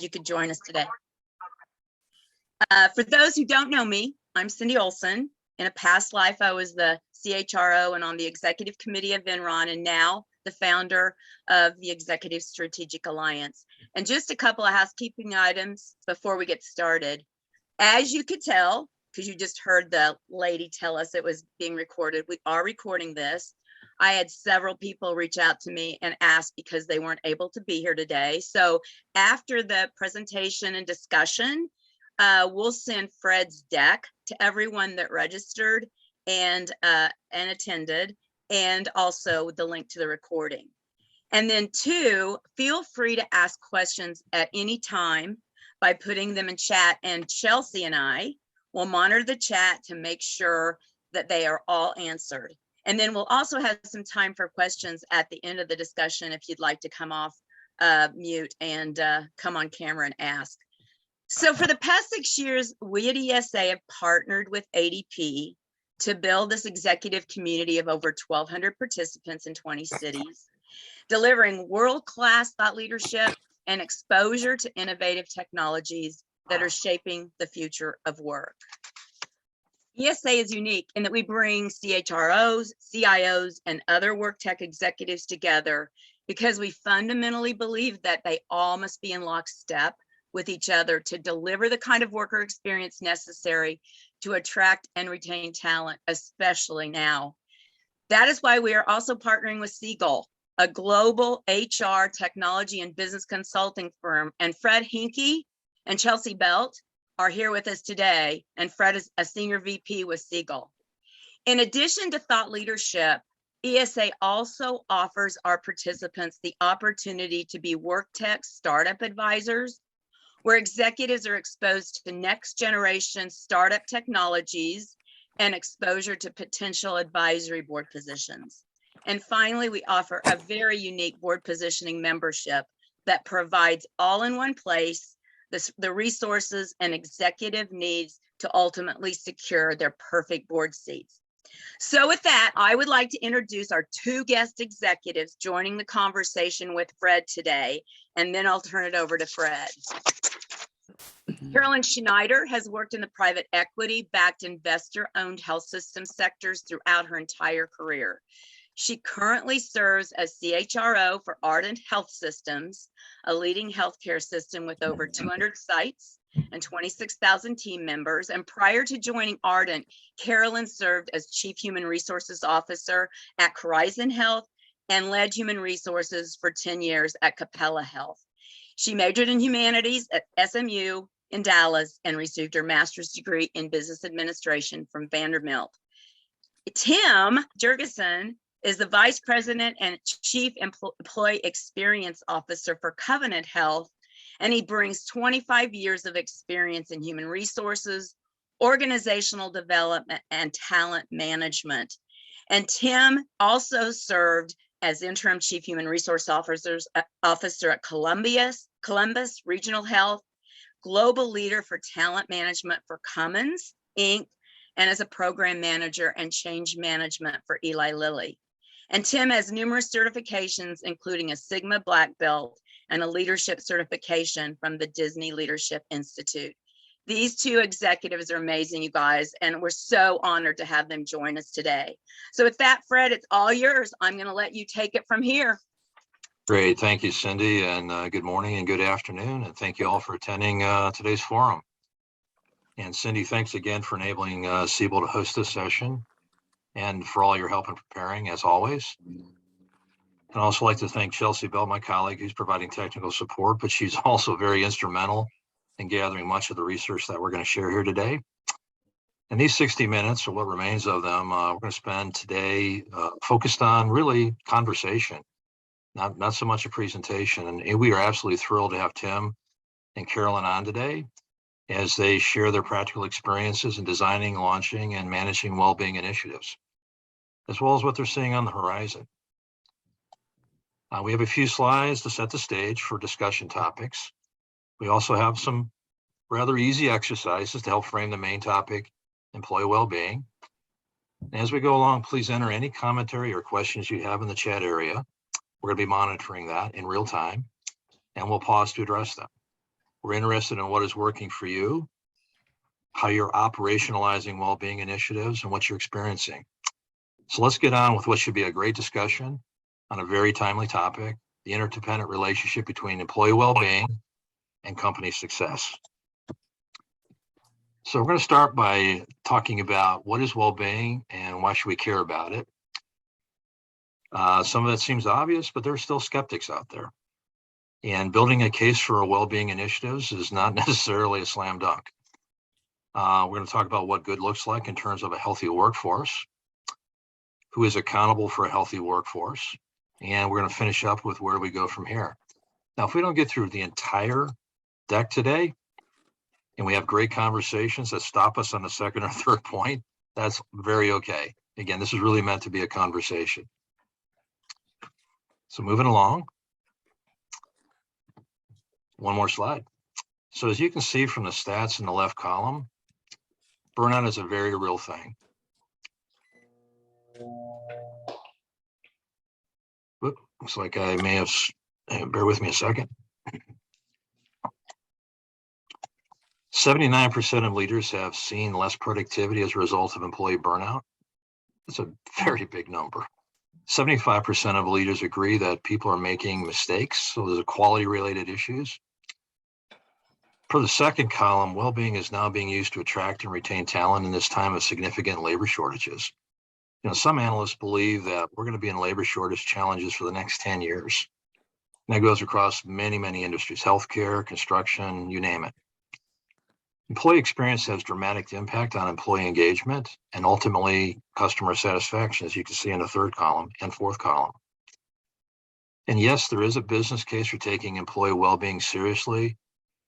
You could join us today. For those who don't know me, I'm Cindy Olson. In a past life, I was the CHRO and on the executive committee of Enron, and now the founder of the Executive Strategic Alliance. And just a couple of housekeeping items before we get started. As you could tell, because you just heard the lady tell us it was being recorded, we are recording this. I had several people reach out to me and ask because they weren't able to be here today. So after the presentation and discussion, we'll send Fred's deck to everyone that registered and attended, and also the link to the recording. And then 2, feel free to ask questions at any time by putting them in chat, and Chelsea and I will monitor the chat to make sure that they are all answered. And then we'll also have some time for questions at the end of the discussion if you'd like to come off mute and come on camera and ask. So for the past 6 years, we at ESA have partnered with ADP to build this executive community of over 1,200 participants in 20 cities, delivering world-class thought leadership and exposure to innovative technologies that are shaping the future of work. ESA is unique in that we bring CHROs, CIOs, and other work tech executives together because we fundamentally believe that they all must be in lockstep with each other to deliver the kind of worker experience necessary to attract and retain talent, especially now. That is why we are also partnering with Segal, a global HR technology and business consulting firm, and Fred Hencke and Chelsea Belt are here with us today, and Fred is a senior VP with Segal. In addition to thought leadership, ESA also offers our participants the opportunity to be work tech startup advisors, where executives are exposed to next generation startup technologies and exposure to potential advisory board positions. And finally, we offer a very unique board positioning membership that provides all in one place the resources an executive needs to ultimately secure their perfect board seats. So with that, I would like to introduce our 2 guest executives joining the conversation with Fred today, and then I'll turn it over to Fred. Carolyn Schneider has worked in the private equity-backed investor-owned health system sectors throughout her entire career. She currently serves as CHRO for Ardent Health Systems, a leading healthcare system with over 200 sites and 26,000 team members. And prior to joining Ardent, Carolyn served as Chief Human Resources Officer at Horizon Health and led human resources for 10 years at Capella Health. She majored in humanities at SMU in Dallas and received her master's degree in business administration from Vanderbilt. Tim Juergensen is the Vice President and Chief Employee Experience Officer for Covenant Health, and he brings 25 years of experience in human resources, organizational development, and talent management. And Tim also served as Interim Chief Human Resource Officer at Columbus Regional Health, Global Leader for Talent Management for Cummins, Inc., and as a Program Manager and Change Management for Eli Lilly. And Tim has numerous certifications, including a Sigma Black Belt and a leadership certification from the Disney Leadership Institute. These 2 executives are amazing, you guys, and we're so honored to have them join us today. So with that, Fred, it's all yours. I'm going to let you take it from here. Great. Thank you, Cindy, and good morning and good afternoon. And thank you all for attending today's forum. And Cindy, thanks again for enabling Segal to host this session and for all your help in preparing, as always. I'd also like to thank Chelsea Bell, my colleague, who's providing technical support, but she's also very instrumental in gathering much of the research that we're going to share here today. And these 60 minutes, or what remains of them, we're going to spend today focused on really conversation, not so much a presentation. And we are absolutely thrilled to have Tim and Carolyn on today as they share their practical experiences in designing, launching, and managing well-being initiatives, as well as what they're seeing on the horizon. We have a few slides to set the stage for discussion topics. We also have some rather easy exercises to help frame the main topic, employee well-being. And as we go along, please enter any commentary or questions you have in the chat area. We're going to be monitoring that in real time, and we'll pause to address them. We're interested in what is working for you, how you're operationalizing well-being initiatives, and what you're experiencing. So let's get on with what should be a great discussion on a very timely topic, the interdependent relationship between employee well-being and company success. So we're going to start by talking about what is well-being and why should we care about it. Some of it seems obvious, but there are still skeptics out there. And building a case for well-being initiatives is not necessarily a slam dunk. We're going to talk about what good looks like in terms of a healthy workforce, who is accountable for a healthy workforce, and we're going to finish up with where do we go from here. Now, if we don't get through the entire deck today, and we have great conversations that stop us on the second or third point, that's very okay. Again, this is really meant to be a conversation. So moving along, one more slide. So as you can see from the stats in the left column, burnout is a very real thing. Whoop, looks like I may have, bear with me a second. 79% of leaders have seen less productivity as a result of employee burnout. That's a very big number. 75% of leaders agree that people are making mistakes, so there's a quality-related issues. For the second column, well-being is now being used to attract and retain talent in this time of significant labor shortages. You know, some analysts believe that we're going to be in labor shortage challenges for the next 10 years. And that goes across many, many industries, healthcare, construction, you name it. Employee experience has dramatic impact on employee engagement and ultimately customer satisfaction, as you can see in the third column and fourth column. And yes, there is a business case for taking employee well-being seriously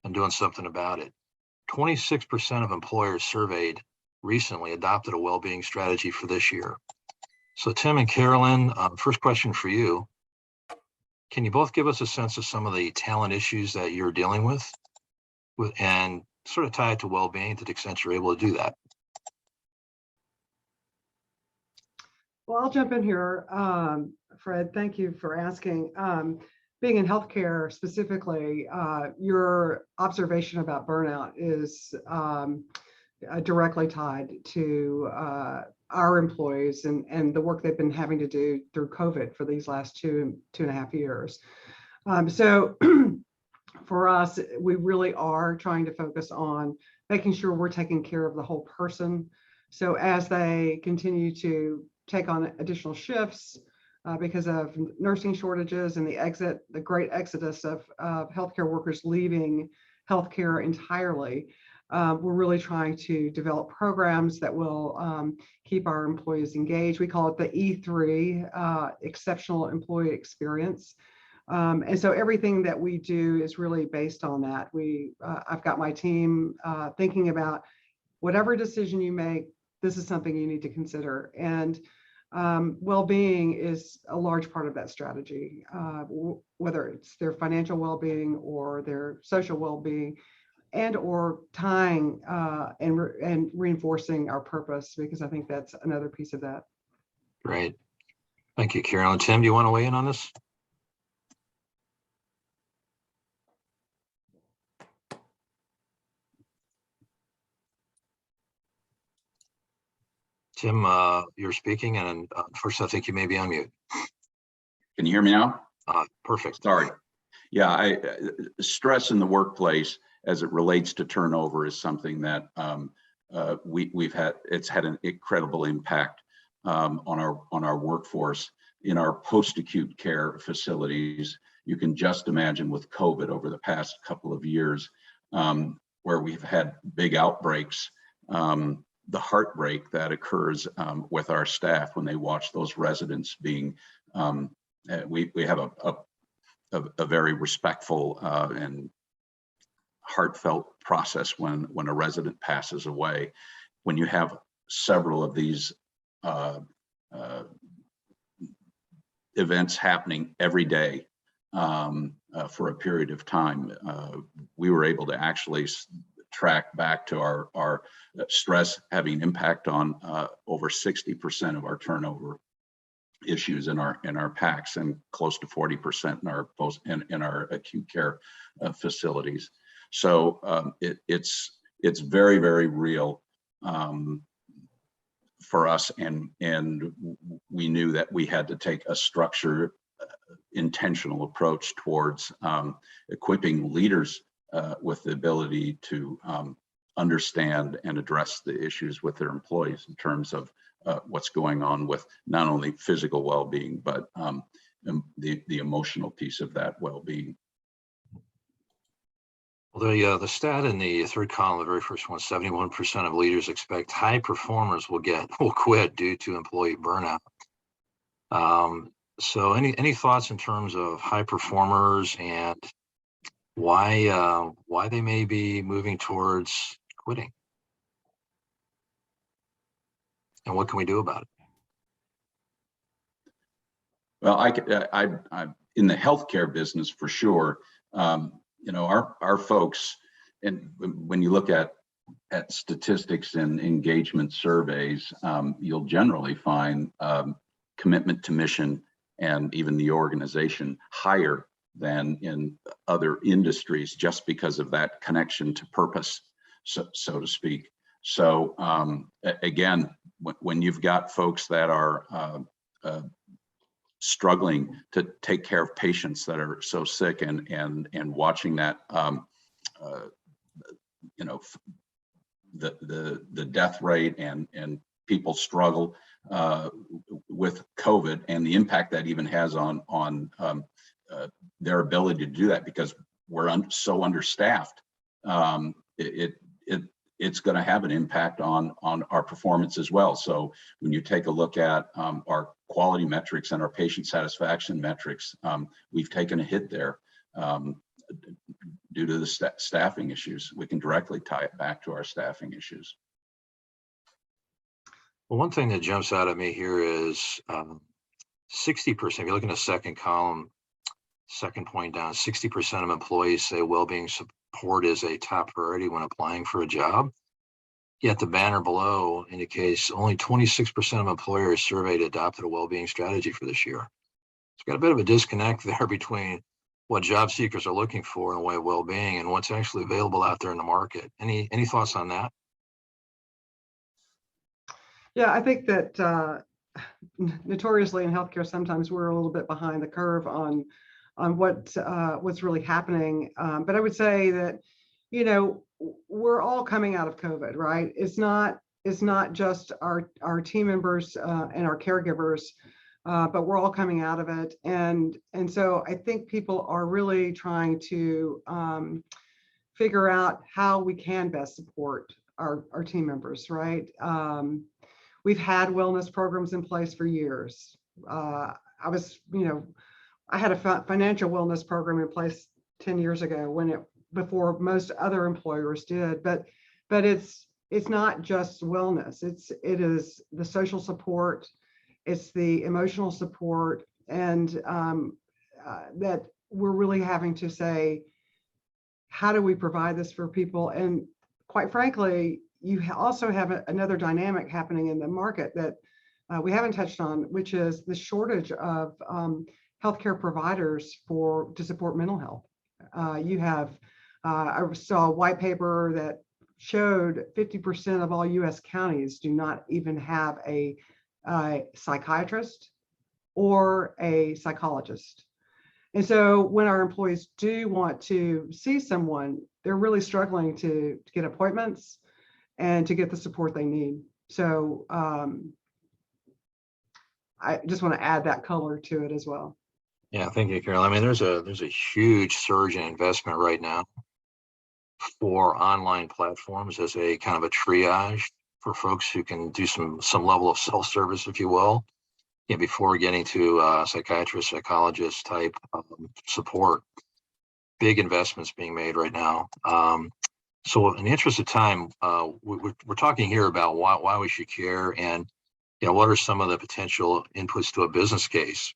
and doing something about it. 26% of employers surveyed recently adopted a well-being strategy for this year. So Tim and Carolyn, first question for you. Can you both give us a sense of some of the talent issues that you're dealing with and sort of tie it to well-being to the extent you're able to do that? Well, I'll jump in here. Fred, thank you for asking. Being in healthcare specifically, your observation about burnout is directly tied to our employees and the work they've been having to do through COVID for these last two and a half years. So for us, we really are trying to focus on making sure we're taking care of the whole person. So as they continue to take on additional shifts because of nursing shortages and the great exodus of healthcare workers leaving healthcare entirely, we're really trying to develop programs that will keep our employees engaged. We call it the E3, Exceptional Employee Experience. And so everything that we do is really based on that. I've got my team thinking about whatever decision you make, this is something you need to consider. And well-being is a large part of that strategy, whether it's their financial well-being or their social well-being, and or tying and reinforcing our purpose, because I think that's another piece of that. Great. Thank you, Carolyn. Tim, do you want to weigh in on this? Tim, you're speaking, and first, I think you may be on mute. Can you hear me now? Perfect. Sorry. Yeah, stress in the workplace as it relates to turnover is something that we've had. It's had an incredible impact on our workforce in our post-acute care facilities. You can just imagine with COVID over the past couple of years, where we've had big outbreaks. The heartbreak that occurs with our staff when they watch those residents being, we have a very respectful and heartfelt process when a resident passes away. When you have several of these events happening every day for a period of time, we were able to actually track back to our stress having impact on over 60% of our turnover issues in our PACs and close to 40% in our acute care facilities. So it's very, very real for us, and we knew that we had to take a structured, intentional approach towards equipping leaders with the ability to understand and address the issues with their employees in terms of what's going on with not only physical well-being, but the emotional piece of that well-being. Well, the stat in the third column, the very first one, 71% of leaders expect high performers will quit due to employee burnout. So any thoughts in terms of high performers and why they may be moving towards quitting? And what can we do about it? Well, I'm in the healthcare business for sure. You know, our folks, and when you look at statistics and engagement surveys, you'll generally find commitment to mission and even the organization higher than in other industries, just because of that connection to purpose, so to speak. So again, when you've got folks that are struggling to take care of patients that are so sick, and watching that you know, the death rate and people struggle with COVID, and the impact that even has on their ability to do that, because we're so understaffed, it's going to have an impact on our performance as well. So when you take a look at our quality metrics and our patient satisfaction metrics, we've taken a hit there due to the staffing issues. We can directly tie it back to our staffing issues. Well, one thing that jumps out at me here is 60%, if you look in the second column, second point down, 60% of employees say well-being support is a top priority when applying for a job. Yet the banner below indicates only 26% of employers surveyed adopted a well-being strategy for this year. It's got a bit of a disconnect there between what job seekers are looking for in the way of well-being and what's actually available out there in the market. Any thoughts on that? Yeah, I think that notoriously in healthcare, sometimes we're a little bit behind the curve on what's really happening. But I would say that, you know, we're all coming out of COVID, right? It's not just our team members and our caregivers, but we're all coming out of it. And so I think people are really trying to figure out how we can best support our team members, right? We've had wellness programs in place for years. I had a financial wellness program in place 10 years ago before most other employers did, but it's not just wellness. It is the social support, it's the emotional support, and that we're really having to say, how do we provide this for people? And quite frankly, you also have another dynamic happening in the market that we haven't touched on, which is the shortage of healthcare providers to support mental health. I saw a white paper that showed 50% of all U.S. counties do not even have a psychiatrist or a psychologist. And so when our employees do want to see someone, they're really struggling to get appointments and to get the support they need. So I just want to add that color to it as well. Yeah, thank you, Carolyn. I mean, there's a huge surge in investment right now for online platforms as a kind of a triage for folks who can do some level of self-service, if you will, before getting to psychiatrist, psychologist type support. Big investments being made right now. So in the interest of time, we're talking here about why we should care, and what are some of the potential inputs to a business case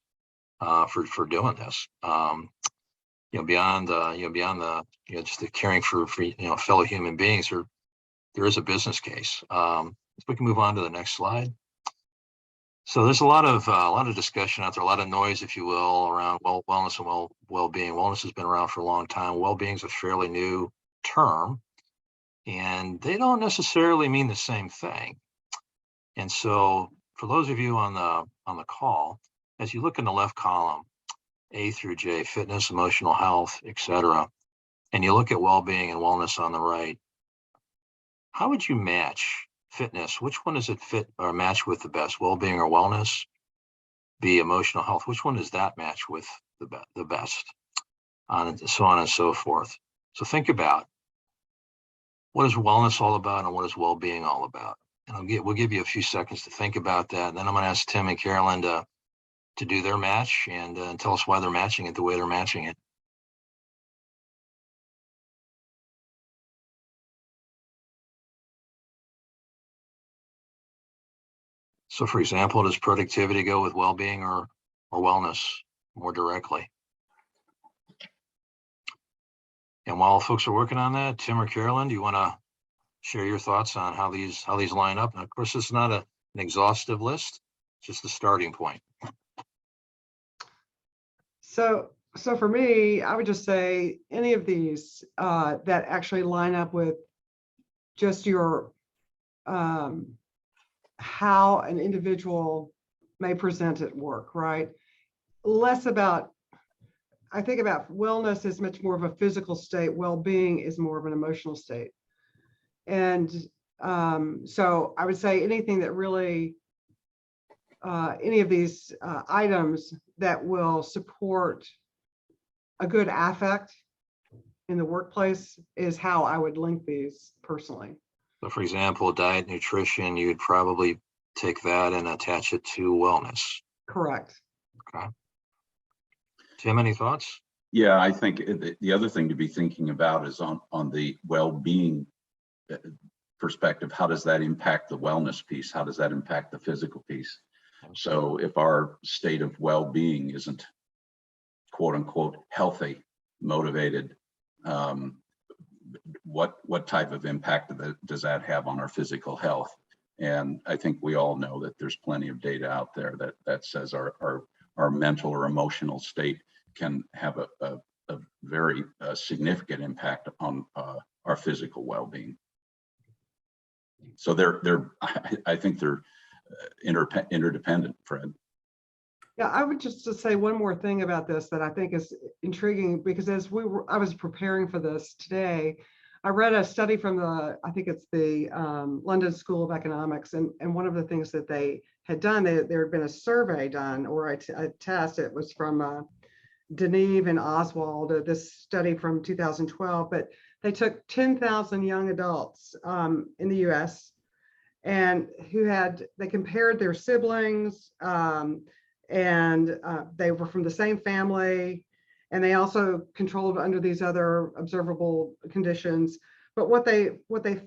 for doing this. Beyond the just the caring for fellow human beings, there is a business case. If we can move on to the next slide. So there's a lot of discussion out there, a lot of noise, if you will, around wellness and well-being. Wellness has been around for a long time. Well-being is a fairly new term, and they don't necessarily mean the same thing. And so for those of you on the call, as you look in the left column, A through J, fitness, emotional health, etc., and you look at well-being and wellness on the right, how would you match fitness? Which one does it fit or match with the best, well-being or wellness? B, emotional health, which one does that match with the best? So on and so forth. So think about, what is wellness all about and what is well-being all about? And we'll give you a few seconds to think about that. And then I'm going to ask Tim and Carolyn to do their match and tell us why they're matching it the way they're matching it. So for example, does productivity go with well-being or wellness more directly? And while folks are working on that, Tim or Carolyn, do you want to share your thoughts on how these line up? And of course, it's not an exhaustive list, just a starting point. So for me, I would just say any of these that actually line up with just your how an individual may present at work, right? Less about, I think about wellness is much more of a physical state. Well-being is more of an emotional state. And so I would say anything that really, any of these items that will support a good affect in the workplace is how I would link these personally. So for example, diet, nutrition, you'd probably take that and attach it to wellness. Correct. Okay. Tim, any thoughts? Yeah, I think the other thing to be thinking about is on the well-being perspective, how does that impact the wellness piece? How does that impact the physical piece? So if our state of well-being isn't quote unquote healthy, motivated, what type of impact does that have on our physical health? And I think we all know that there's plenty of data out there that says our mental or emotional state can have a very significant impact on our physical well-being. So I think they're interdependent, Fred. Yeah, I would just to say one more thing about this that I think is intriguing, because as I was preparing for this today, I read a study from I think it's the London School of Economics, and one of the things that they had done, there had been a survey done or a test. It was from Deneve and Oswald, this study from 2012, but they took 10,000 young adults in the US and they compared their siblings and they were from the same family, and they also controlled under these other observable conditions. But what they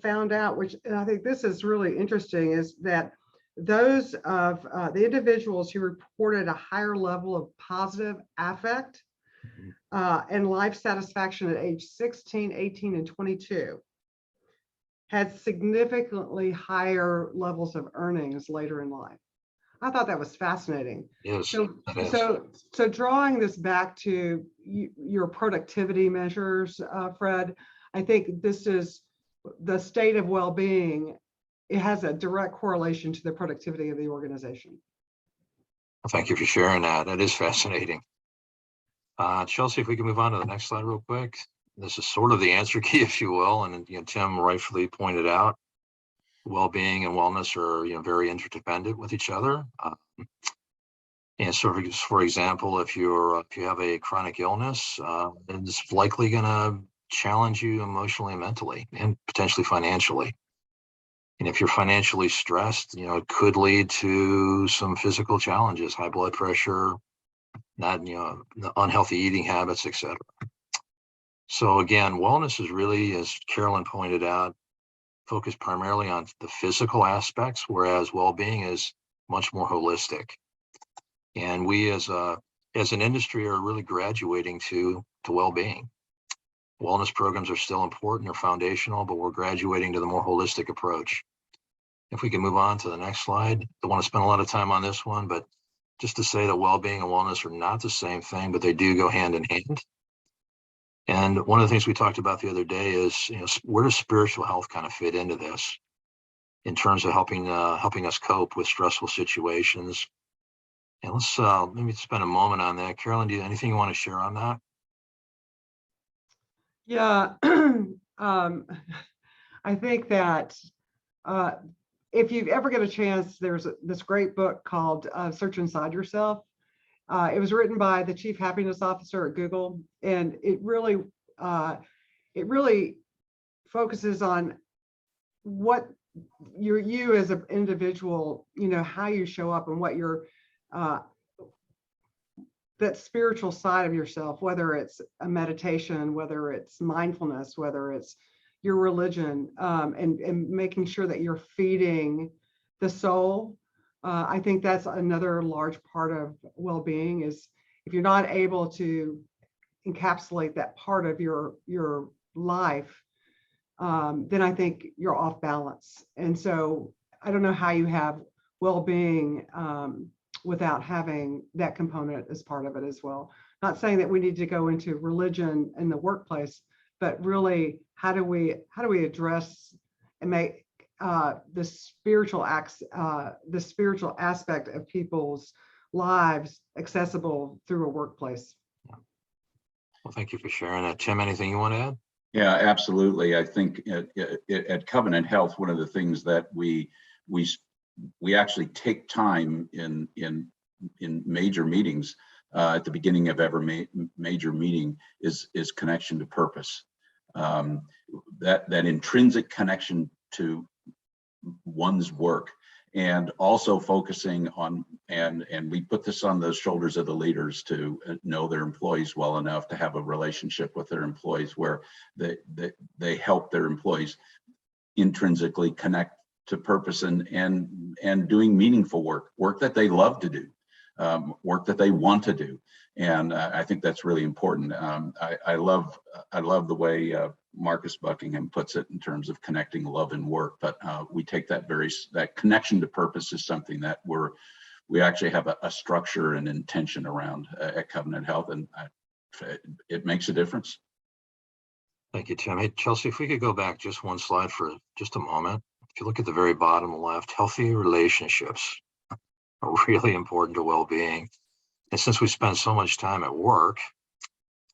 found out, which, and I think this is really interesting, is that those of the individuals who reported a higher level of positive affect and life satisfaction at age 16, 18, and 22 had significantly higher levels of earnings later in life. I thought that was fascinating. Yes. So drawing this back to your productivity measures, Fred, I think this is the state of well-being. It has a direct correlation to the productivity of the organization. Well, thank you for sharing that. That is fascinating. Chelsea, if we can move on to the next slide real quick. This is sort of the answer key, if you will, and Tim rightfully pointed out, well-being and wellness are very interdependent with each other. And so, for example, if you have a chronic illness, it's likely going to challenge you emotionally and mentally, and potentially financially. And if you're financially stressed, it could lead to some physical challenges, high blood pressure, unhealthy eating habits, etc. So again, wellness is really, as Carolyn pointed out, focused primarily on the physical aspects, whereas well-being is much more holistic. And we as an industry are really graduating to well-being. Wellness programs are still important, they're foundational, but we're graduating to the more holistic approach. If we can move on to the next slide. Don't want to spend a lot of time on this one, but just to say that well-being and wellness are not the same thing, but they do go hand in hand. And one of the things we talked about the other day is, where does spiritual health kind of fit into this in terms of helping us cope with stressful situations? And let's maybe spend a moment on that. Carolyn, anything you want to share on that? Yeah, I think that if you ever get a chance, there's this great book called Search Inside Yourself. It was written by the chief happiness officer at Google, and it really focuses on what you as an individual, how you show up and what your that spiritual side of yourself, whether it's a meditation, whether it's mindfulness, whether it's your religion, and making sure that you're feeding the soul. I think that's another large part of well-being, is if you're not able to encapsulate that part of your life, then I think you're off balance. And so I don't know how you have well-being without having that component as part of it as well. Not saying that we need to go into religion in the workplace, but really, how do we address and make the spiritual aspect of people's lives accessible through a workplace? Well, thank you for sharing that. Tim, anything you want to add? Yeah, absolutely. I think at Covenant Health, one of the things that we actually take time in major meetings at the beginning of every major meeting is connection to purpose. That intrinsic connection to one's work, and also focusing on, and we put this on the shoulders of the leaders to know their employees well enough to have a relationship with their employees where they help their employees intrinsically connect to purpose and doing meaningful work that they love to do, work that they want to do. And I think that's really important. I love the way Marcus Buckingham puts it in terms of connecting love and work, but we take that connection to purpose is something that we actually have a structure and intention around at Covenant Health, and it makes a difference. Thank you, Tim. Hey, Chelsea, if we could go back just one slide for just a moment. If you look at the very bottom left, healthy relationships are really important to well-being. And since we spend so much time at work,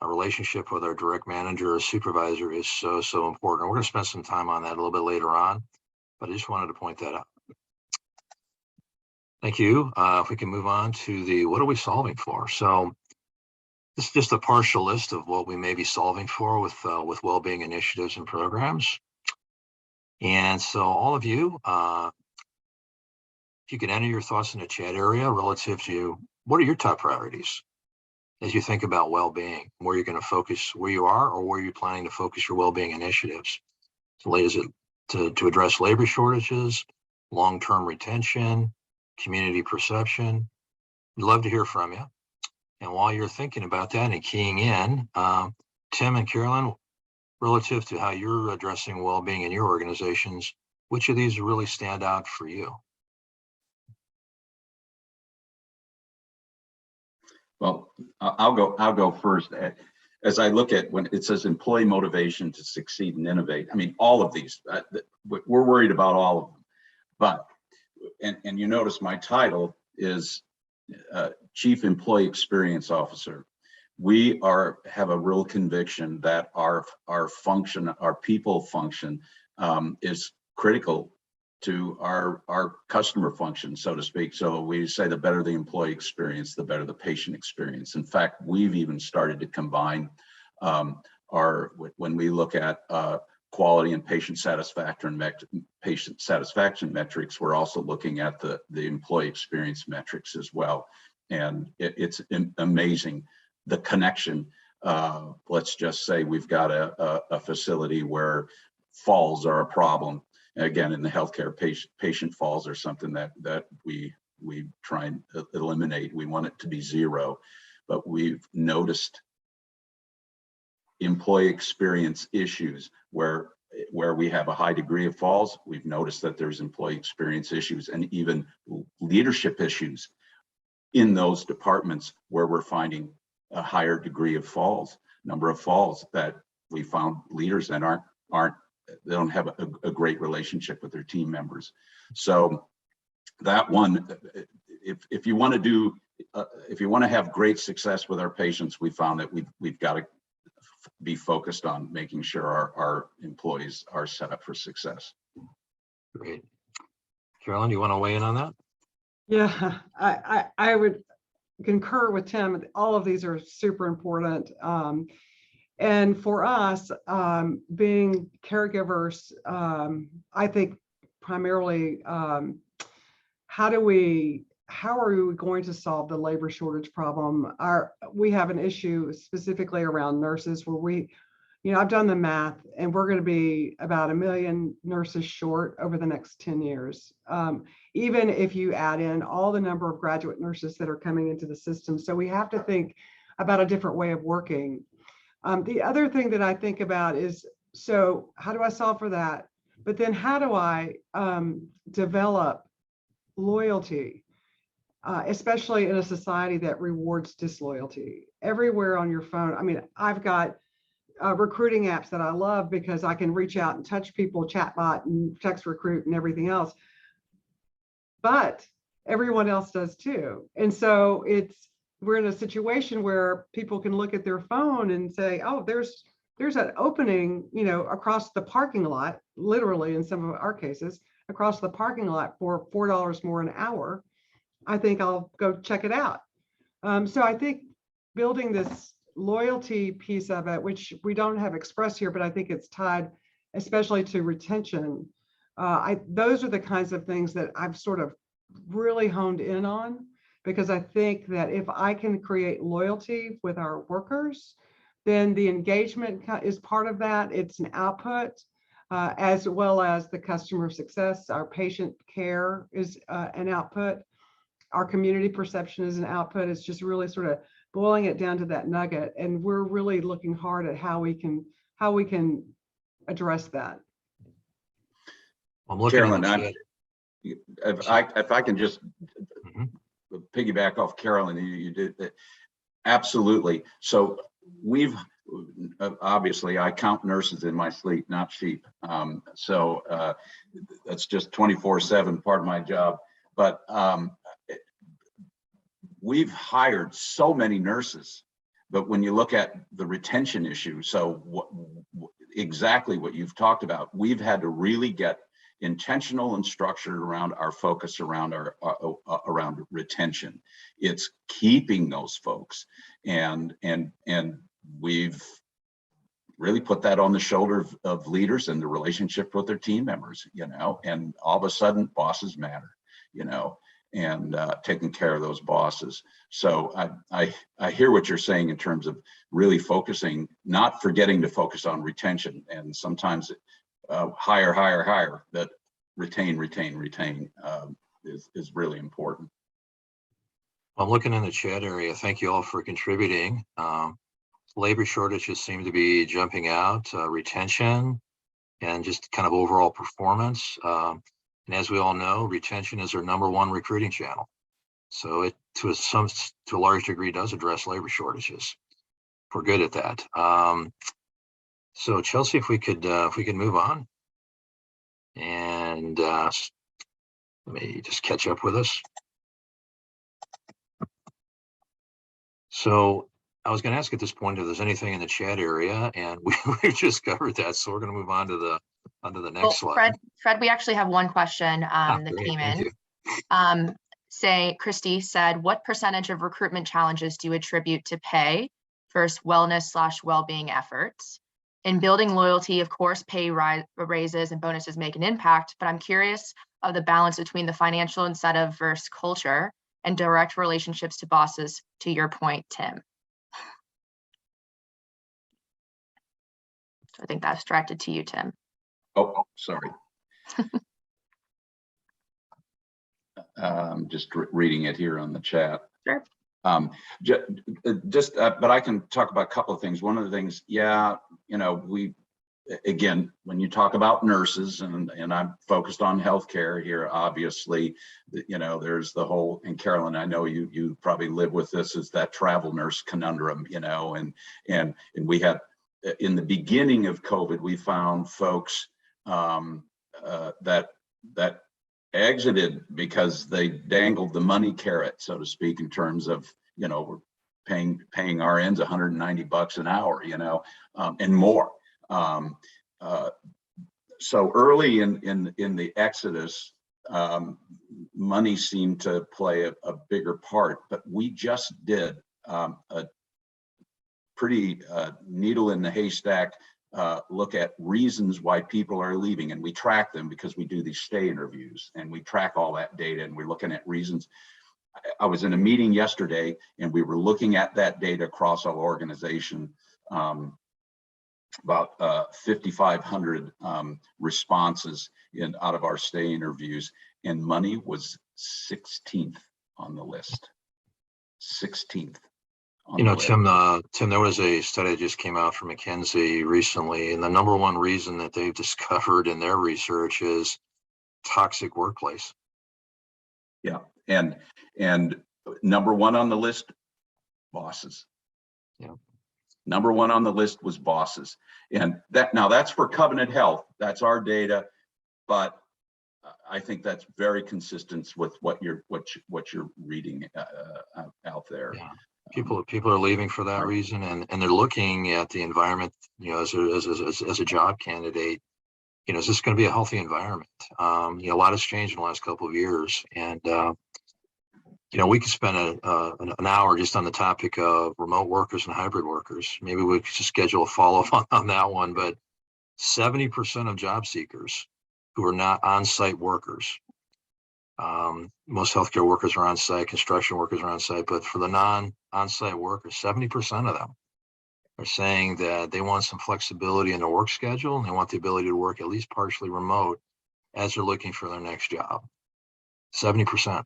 a relationship with our direct manager or supervisor is so important. We're going to spend some time on that a little bit later on, but I just wanted to point that out. Thank you. If we can move on to what are we solving for? So this is just a partial list of what we may be solving for with well-being initiatives and programs. And so all of you, if you could enter your thoughts in the chat area relative to what are your top priorities as you think about well-being, where you're going to focus, where you are, or where you're planning to focus your well-being initiatives. So is it to address labor shortages, long-term retention, community perception? We'd love to hear from you. And while you're thinking about that and keying in, Tim and Carolyn, relative to how you're addressing well-being in your organizations, which of these really stand out for you? Well, I'll go first. As I look at when it says employee motivation to succeed and innovate, I mean, all of these, we're worried about all of them. But, and you notice my title is Chief Employee Experience Officer. We have a real conviction that our function, our people function, is critical to our customer function, so to speak. So we say the better the employee experience, the better the patient experience. In fact, we've even started to combine when we look at quality and patient satisfaction metrics, we're also looking at the employee experience metrics as well. And it's amazing the connection. Let's just say we've got a facility where falls are a problem. Again, in the healthcare, patient falls are something that we try and eliminate. We want it to be zero, but we've noticed employee experience issues where we have a high degree of falls. We've noticed that there's employee experience issues and even leadership issues in those departments where we're finding a higher degree of falls. number of falls that we found leaders that they don't have a great relationship with their team members. So that one, if you want to do, if you want to have great success with our patients, we found that we've got to be focused on making sure our employees are set up for success. Great. Carolyn, you want to weigh in on that? Yeah, I would concur with Tim. All of these are super important. And for us, being caregivers, I think primarily, how are we going to solve the labor shortage problem? We have an issue specifically around nurses where I've done the math, and we're going to be about 1 million nurses short over the next 10 years. Even if you add in all the number of graduate nurses that are coming into the system. So we have to think about a different way of working. The other thing that I think about is, so how do I solve for that? But then how do I develop loyalty, especially in a society that rewards disloyalty? Everywhere on your phone. I mean, I've got recruiting apps that I love because I can reach out and touch people, chatbot and text recruit and everything else. But everyone else does too. And so we're in a situation where people can look at their phone and say, oh, there's an opening, across the parking lot, literally in some of our cases, across the parking lot for $4 more an hour. I think I'll go check it out. So I think building this loyalty piece of it, which we don't have expressed here, but I think it's tied especially to retention. Those are the kinds of things that I've sort of really honed in on, because I think that if I can create loyalty with our workers, then the engagement is part of that. It's an output, as well as the customer success. Our patient care is an output. Our community perception is an output. It's just really sort of boiling it down to that nugget. And we're really looking hard at how we can address that. I'm looking Carolyn, at the chat. if I can just piggyback off Carolyn, you did that. Absolutely. So we've obviously, I count nurses in my sleep, not sheep. So that's just 24/7 part of my job. But we've hired so many nurses, but when you look at the retention issue, so exactly what you've talked about, we've had to really get intentional and structured around our focus around around retention. It's keeping those folks, and we've really put that on the shoulder of leaders and the relationship with their team members, and all of a sudden bosses matter, and taking care of those bosses. So I hear what you're saying in terms of really focusing, not forgetting to focus on retention, and sometimes hire, that retain is really important. I'm looking in the chat area. Thank you all for contributing. Labor shortages seem to be jumping out, retention, and just kind of overall performance. And as we all know, retention is our #1 recruiting channel. So it, to a large degree, does address labor shortages. We're good at that. So Chelsea, if we could move on, and let me just catch up with us. So I was going to ask at this point if there's anything in the chat area, and we've just covered that. So we're going to move on to the next slide. Fred, we actually have one question that came in. Christy said, what percentage of recruitment challenges do you attribute to pay versus wellness/well-being efforts? In building loyalty, of course, pay raises and bonuses make an impact, but I'm curious of the balance between the financial incentive versus culture and direct relationships to bosses, to your point, Tim. So I think that's directed to you, Tim. Oh, sorry. Just reading it here on the chat. Sure. But I can talk about a couple of things. One of the things, again, when you talk about nurses, and I'm focused on healthcare here, obviously, there's the whole, and Carolyn, I know you probably live with this, is that travel nurse conundrum, and we had, in the beginning of COVID, we found folks that exited because they dangled the money carrot, so to speak, in terms of, we're paying RNs $190 an hour, and more. So early in the exodus, money seemed to play a bigger part, but we just did a pretty needle in the haystack look at reasons why people are leaving, and we track them because we do these stay interviews and we track all that data, and we're looking at reasons. I was in a meeting yesterday and we were looking at that data across our organization, about 5,500 responses out of our stay interviews, and money was 16th on the list. 16th. Tim, there was a study that just came out from McKinsey recently, and the number one reason that they've discovered in their research is toxic workplace. Yeah, and number one on the list, bosses. Yeah. Number one on the list was bosses, and that's for Covenant Health. That's our data, but I think that's very consistent with what you're reading out there. Yeah. People are leaving for that reason, and they're looking at the environment, as a job candidate. Is this going to be a healthy environment? A lot has changed in the last couple of years, and we could spend an hour just on the topic of remote workers and hybrid workers. Maybe we could just schedule a follow-up on that one. But 70% of job seekers who are not on-site workers. Most healthcare workers are on site, construction workers are on site, but for the non-on-site workers, 70% of them are saying that they want some flexibility in their work schedule, and they want the ability to work at least partially remote as they're looking for their next job. 70%.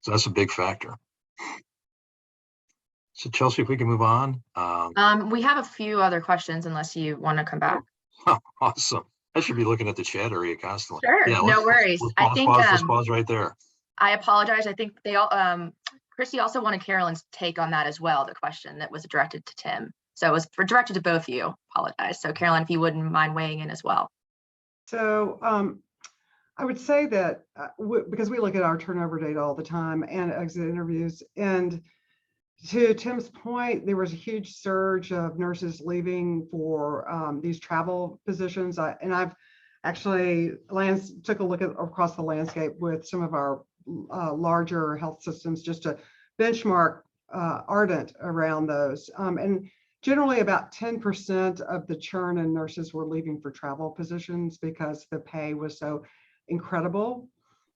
So that's a big factor. So Chelsea, if we can move on. We have a few other questions unless you want to come back. Oh, awesome. I should be looking at the chat area constantly. Sure, Yeah, no worries. Let's pause right there. I apologize. I think they all, Christy also wanted Carolyn's take on that as well, the question that was directed to Tim. So it was directed to both of you. Apologize. So Carolyn, if you wouldn't mind weighing in as well. So I would say that because we look at our turnover data all the time and exit interviews, and to Tim's point, there was a huge surge of nurses leaving for these travel positions. I've actually took a look across the landscape with some of our larger health systems just to benchmark Ardent around those. And generally about 10% of the churn in nurses were leaving for travel positions because the pay was so incredible.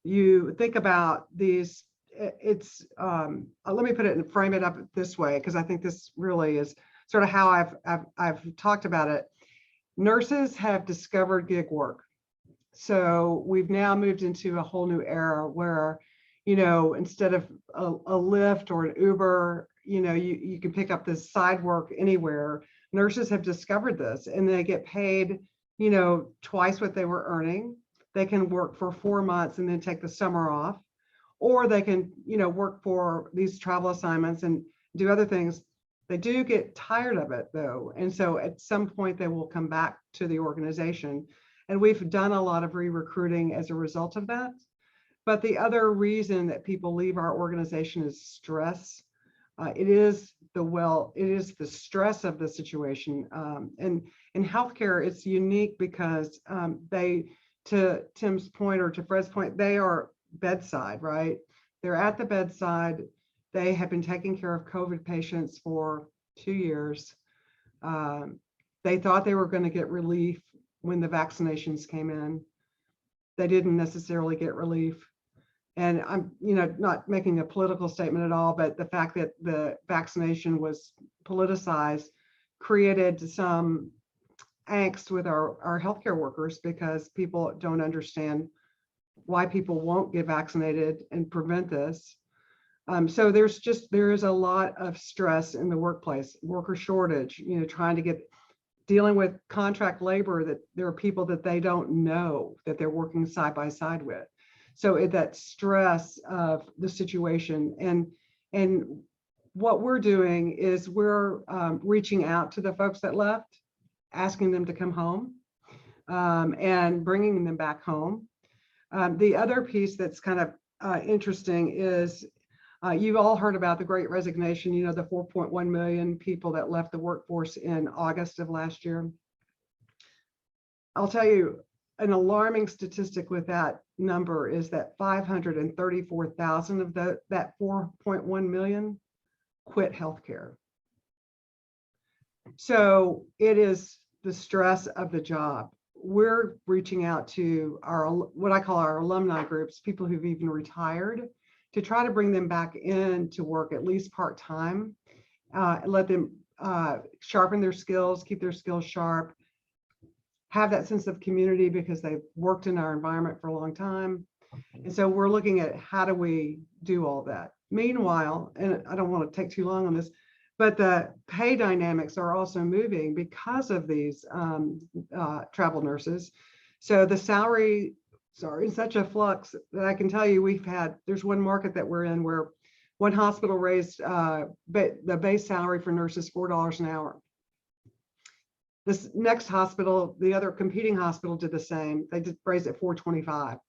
You think about these, it's let me put it and frame it up this way, because I think this really is sort of how I've talked about it. Nurses have discovered gig work. So we've now moved into a whole new era where, instead of a Lyft or an Uber, you can pick up this side work anywhere. Nurses have discovered this, and they get paid, twice what they were earning. They can work for 4 months and then take the summer off, or they can, work for these travel assignments and do other things. They do get tired of it though. And so at some point they will come back to the organization. And we've done a lot of re-recruiting as a result of that. But the other reason that people leave our organization is stress. It is the stress of the situation. And in healthcare, it's unique because to Tim's point or to Fred's point, they are bedside, right? They're at the bedside. They have been taking care of COVID patients for 2 years. They thought they were going to get relief when the vaccinations came in. They didn't necessarily get relief. And I'm, not making a political statement at all, but the fact that the vaccination was politicized created some angst with our healthcare workers, because people don't understand why people won't get vaccinated and prevent this. So there is a lot of stress in the workplace, worker shortage, trying to get dealing with contract labor, that there are people that they don't know that they're working side by side with. So that stress of the situation, and what we're doing is we're reaching out to the folks that left, asking them to come home, and bringing them back home. The other piece that's kind of interesting is you've all heard about the Great Resignation, you know, the 4.1 million people that left the workforce in August of last year. I'll tell you, an alarming statistic with that number is that 534,000 of that 4.1 million quit healthcare. So it is the stress of the job. We're reaching out to our, what I call our alumni groups, people who've even retired, to try to bring them back in to work at least part-time, let them sharpen their skills, keep their skills sharp, have that sense of community because they've worked in our environment for a long time. And so we're looking at how do we do all that. Meanwhile, and I don't want to take too long on this, but the pay dynamics are also moving because of these travel nurses. So the salary are in such a flux that I can tell you there's one market that we're in where one hospital raised the base salary for nurses $4 an hour. This next hospital, the other competing hospital, did the same. They did raise it $4.25.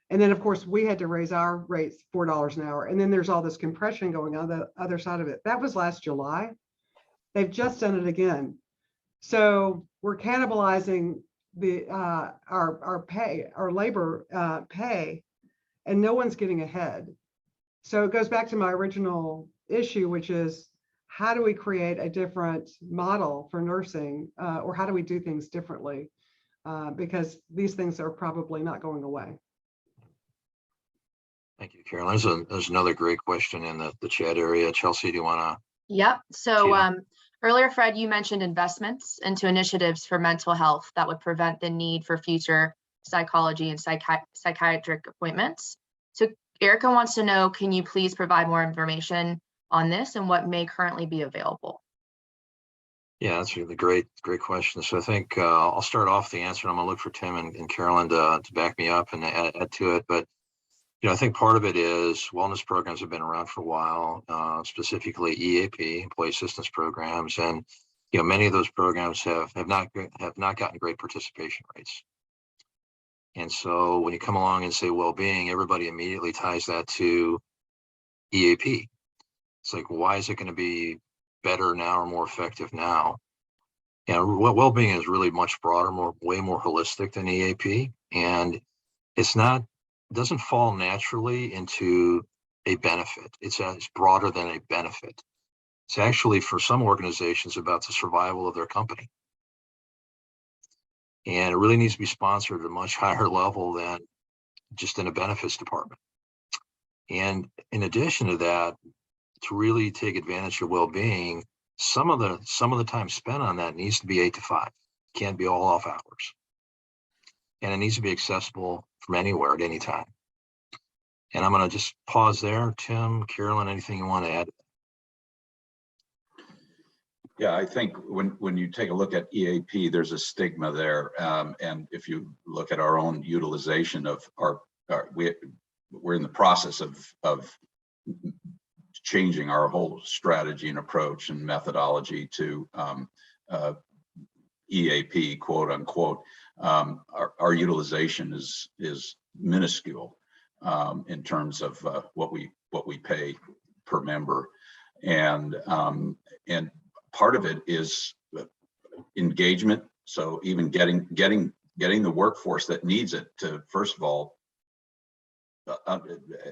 And then of course we had to raise our rates $4 an hour. And then there's all this compression going on the other side of it. That was last July. They've just done it again. So we're cannibalizing the our pay, our labor pay, and no one's getting ahead. So it goes back to my original issue, which is how do we create a different model for nursing, or how do we do things differently? Because these things are probably not going away. Thank you, Carolyn. There's another great question in the chat area. Chelsea, do you want to? Yep. So earlier, Fred, you mentioned investments into initiatives for mental health that would prevent the need for future psychology and psychiatric appointments. So Erica wants to know, can you please provide more information on this and what may currently be available? Yeah, that's a great question. So I think I'll start off the answer. I'm going to look for Tim and Carolyn to back me up and add to it. But you know, I think part of it is wellness programs have been around for a while, specifically EAP, employee assistance programs, and you know, many of those programs have not gotten great participation rates. And so when you come along and say well-being, everybody immediately ties that to EAP. It's like, why is it going to be better now or more effective now? And well-being is really much broader, way more holistic than EAP, and it doesn't fall naturally into a benefit. It's broader than a benefit. It's actually, for some organizations, about the survival of their company. And it really needs to be sponsored at a much higher level than just in a benefits department. And in addition to that, to really take advantage of well-being, some of the time spent on that needs to be 8 to 5. It can't be all off hours. And it needs to be accessible from anywhere at any time. And I'm going to just pause there. Tim, Carolyn, anything you want to add? Yeah, I think when you take a look at EAP, there's a stigma there. And if you look at our own utilization of we're in the process of changing our whole strategy and approach and methodology to EAP, quote unquote. Our utilization is minuscule in terms of what we pay per member, and part of it is engagement. So even getting the workforce that needs it to, first of all,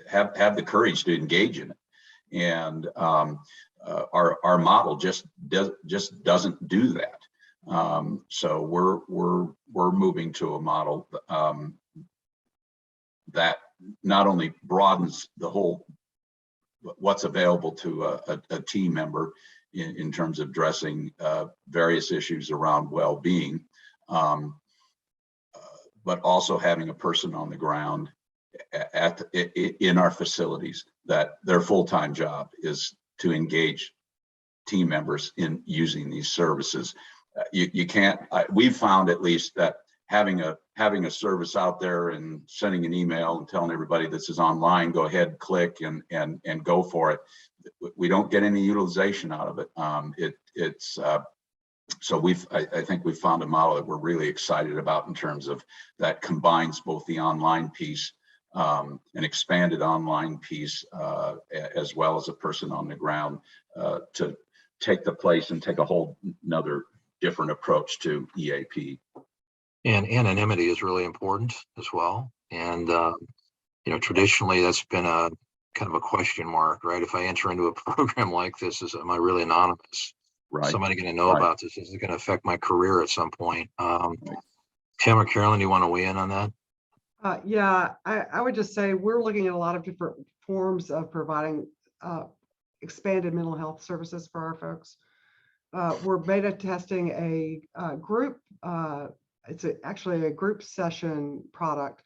have the courage to engage in it. And our model just doesn't do that. So we're moving to a model that not only broadens the whole what's available to a team member in terms of addressing various issues around well-being, but also having a person on the ground in our facilities that their full-time job is to engage team members in using these services. you can't, we've found at least that having a service out there and sending an email and telling everybody this is online, go ahead, click and go for it. We don't get any utilization out of it. So I think we've found a model that we're really excited about in terms of that combines both the online piece, an expanded online piece, as well as a person on the ground to take the place and take a whole another different approach to EAP. And anonymity is really important as well. And, traditionally that's been a kind of a question mark, right? If I enter into a program like this, am I really anonymous? Right. Somebody going to know about this? Is it going to affect my career at some point? Tim or Carolyn, do you want to weigh in on that? Yeah, I would just say we're looking at a lot of different forms of providing expanded mental health services for our folks. We're beta testing a group. It's actually a group session product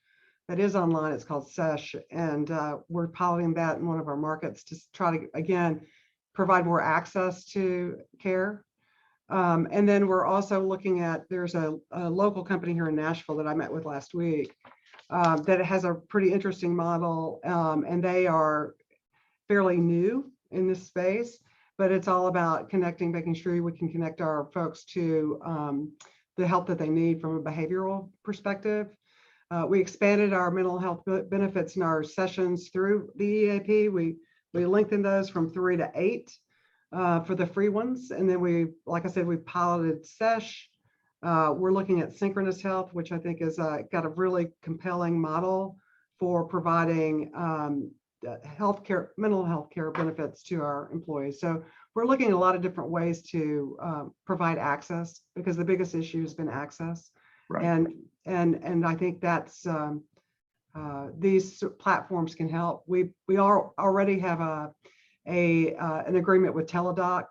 that is online. It's called Sesh, and we're piloting that in one of our markets to try to, again, provide more access to care. And then we're also looking at, there's a local company here in Nashville that I met with last week that has a pretty interesting model, and they are fairly new in this space, but it's all about connecting, making sure we can connect our folks to the help that they need from a behavioral perspective. We expanded our mental health benefits in our sessions through the EAP. We lengthened those from 3 to 8 for the free ones. And then like I said, we piloted Sesh. We're looking at synchronous health, which I think is got a really compelling model for providing mental health care benefits to our employees. So we're looking at a lot of different ways to provide access, because the biggest issue has been access. Right. And I think that's these platforms can help. We already have an agreement with Teladoc,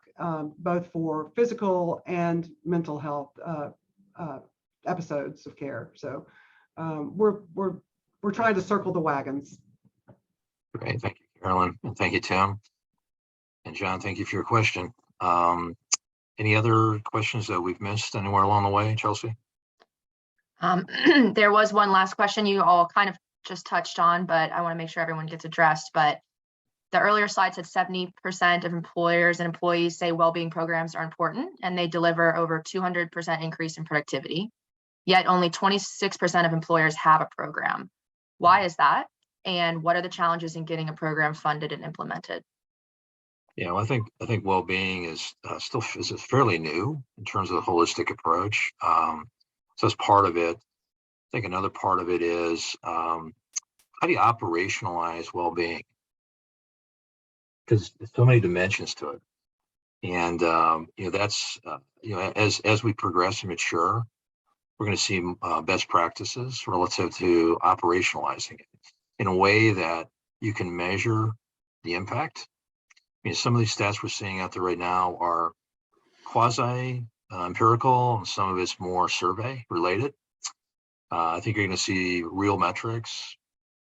both for physical and mental health episodes of care. So we're trying to circle the wagons. Great, thank you, Carolyn, and thank you, Tim. And John, thank you for your question. Any other questions that we've missed anywhere along the way, Chelsea? There was one last question you all kind of just touched on, but I want to make sure everyone gets addressed. But the earlier slide said 70% of employers and employees say well-being programs are important, and they deliver over 200% increase in productivity. Yet only 26% of employers have a program. Why is that? And what are the challenges in getting a program funded and implemented? Yeah, well, I think well-being is still fairly new in terms of the holistic approach. So that's part of it. I think another part of it is how do you operationalize well-being? Because there's so many dimensions to it, and that's as we progress and mature, we're going to see best practices relative to operationalizing it in a way that you can measure the impact. I mean, some of these stats we're seeing out there right now are quasi empirical, and some of it's more survey related. I think you're going to see real metrics.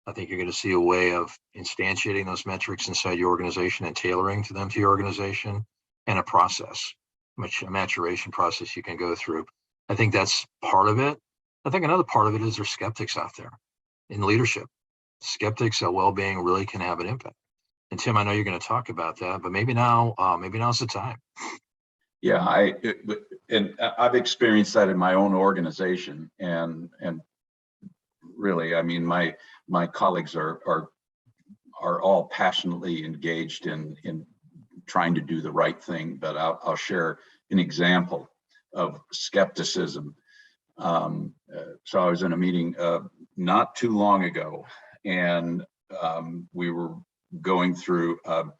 I think you're going to see a way of instantiating those metrics inside your organization and tailoring to them to your organization, and a process, a maturation process you can go through. I think that's part of it. I think another part of it is there's skeptics out there in leadership. Skeptics at well-being really can have an impact. And Tim, I know you're going to talk about that, but maybe now's the time. Yeah, I've experienced that in my own organization, and really, I mean, my colleagues are all passionately engaged in trying to do the right thing. But I'll share an example of skepticism. So I was in a meeting not too long ago, and we were going through our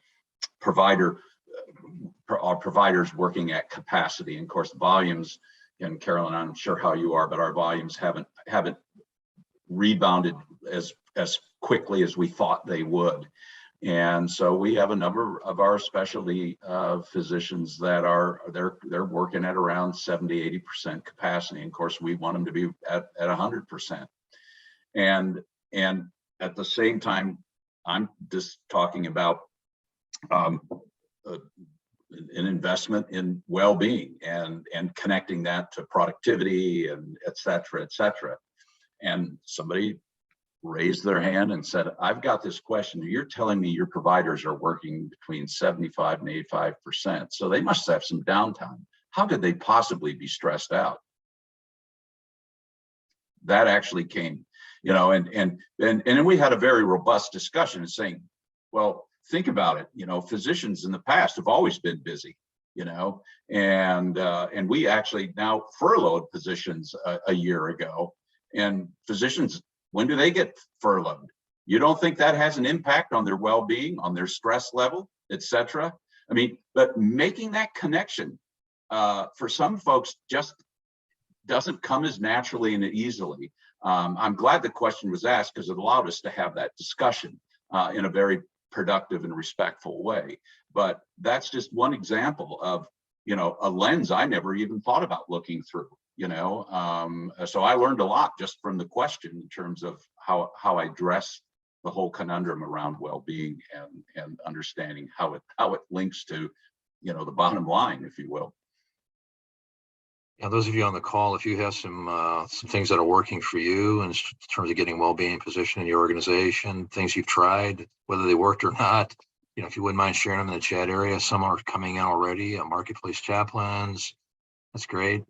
providers working at capacity. And of course, volumes, and Carolyn, I'm sure how you are, but our volumes haven't rebounded as quickly as we thought they would. And so we have a number of our specialty physicians that they're working at around 70-80% capacity. And of course, we want them to be at 100%. And at the same time, I'm just talking about an investment in well-being and connecting that to productivity and et cetera, et cetera. And somebody raised their hand and said, I've got this question. You're telling me your providers are working between 75 and 85%. So they must have some downtime. How could they possibly be stressed out? That actually came, you know, and then we had a very robust discussion saying, well, think about it. You know, physicians in the past have always been busy, you know, and we actually now furloughed physicians a year ago, and physicians, when do they get furloughed? You don't think that has an impact on their well-being, on their stress level, et cetera? I mean, but making that connection for some folks just doesn't come as naturally and easily. I'm glad the question was asked because it allowed us to have that discussion in a very productive and respectful way. But that's just one example of, you know, a lens I never even thought about looking through, you know. So I learned a lot just from the question in terms of how I address the whole conundrum around well-being and understanding how it links to, you know, the bottom line, if you will. Yeah, those of you on the call, if you have some things that are working for you in terms of getting well-being position in your organization, things you've tried, whether they worked or not, you know, if you wouldn't mind sharing them in the chat area. Some are coming in already, marketplace chaplains. That's great.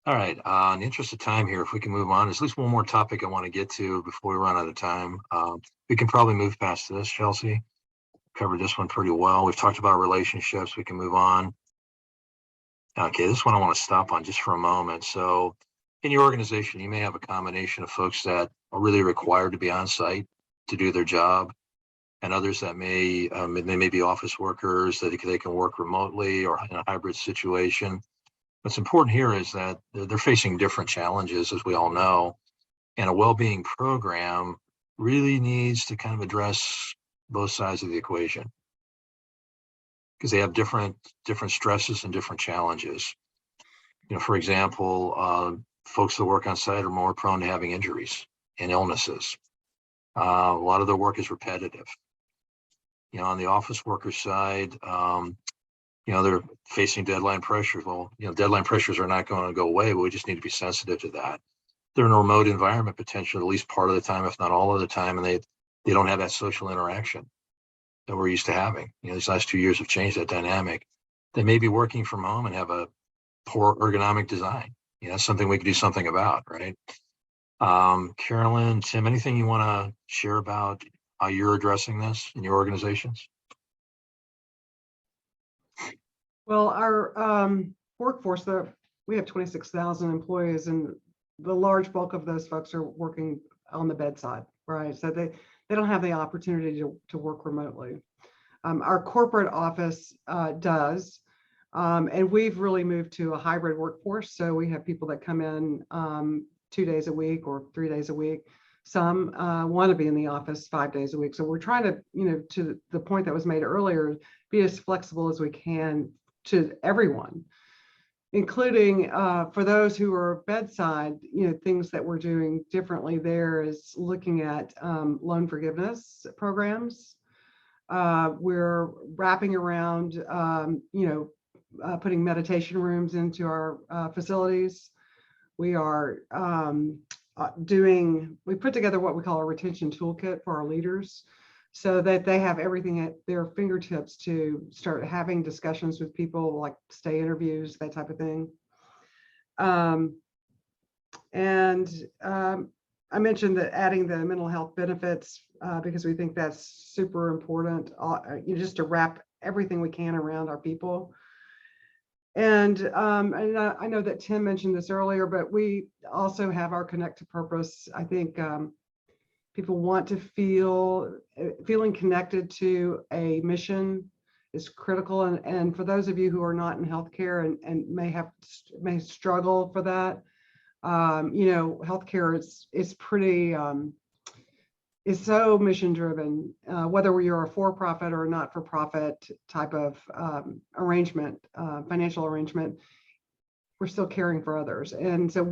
All right, in the interest of time here, if we can move on, there's at least one more topic I want to get to before we run out of time. We can probably move past this, Chelsea. Covered this one pretty well. We've talked about relationships. We can move on. Okay, this one I want to stop on just for a moment. So in your organization, you may have a combination of folks that are really required to be on site to do their job, and others that may be office workers that they can work remotely or in a hybrid situation. What's important here is that they're facing different challenges, as we all know, and a well-being program really needs to kind of address both sides of the equation, because they have different stresses and different challenges. You know, for example, folks that work on site are more prone to having injuries and illnesses. A lot of their work is repetitive. You know, on the office worker side, you know, they're facing deadline pressures. Well, you know, deadline pressures are not going to go away, but we just need to be sensitive to that. They're in a remote environment potentially at least part of the time, if not all of the time, and they don't have that social interaction that we're used to having. You know, these last 2 years have changed that dynamic. They may be working from home and have a poor ergonomic design. You know, that's something we could do something about, right? Carolyn, Tim, anything you want to share about how you're addressing this in your organizations? Well, our workforce, we have 26,000 employees, and the large bulk of those folks are working on the bedside, right? So they don't have the opportunity to work remotely. Our corporate office does, and we've really moved to a hybrid workforce. So we have people that come in 2 days a week or 3 days a week. Some want to be in the office 5 days a week. So we're trying to, you know, to the point that was made earlier, be as flexible as we can to everyone, including for those who are bedside. You know, things that we're doing differently there is looking at loan forgiveness programs. We're wrapping around, you know, putting meditation rooms into our facilities. We are we put together what we call a retention toolkit for our leaders, so that they have everything at their fingertips to start having discussions with people, like stay interviews, that type of thing. I mentioned that adding the mental health benefits because we think that's super important, you know, just to wrap everything we can around our people. And I know that Tim mentioned this earlier, but we also have our Connect to Purpose. I think people want to feeling connected to a mission is critical. And for those of you who are not in healthcare and may struggle for that, you know, healthcare is pretty, is so mission driven, whether you're a for-profit or a not-for-profit type of arrangement, financial arrangement, we're still caring for others. And so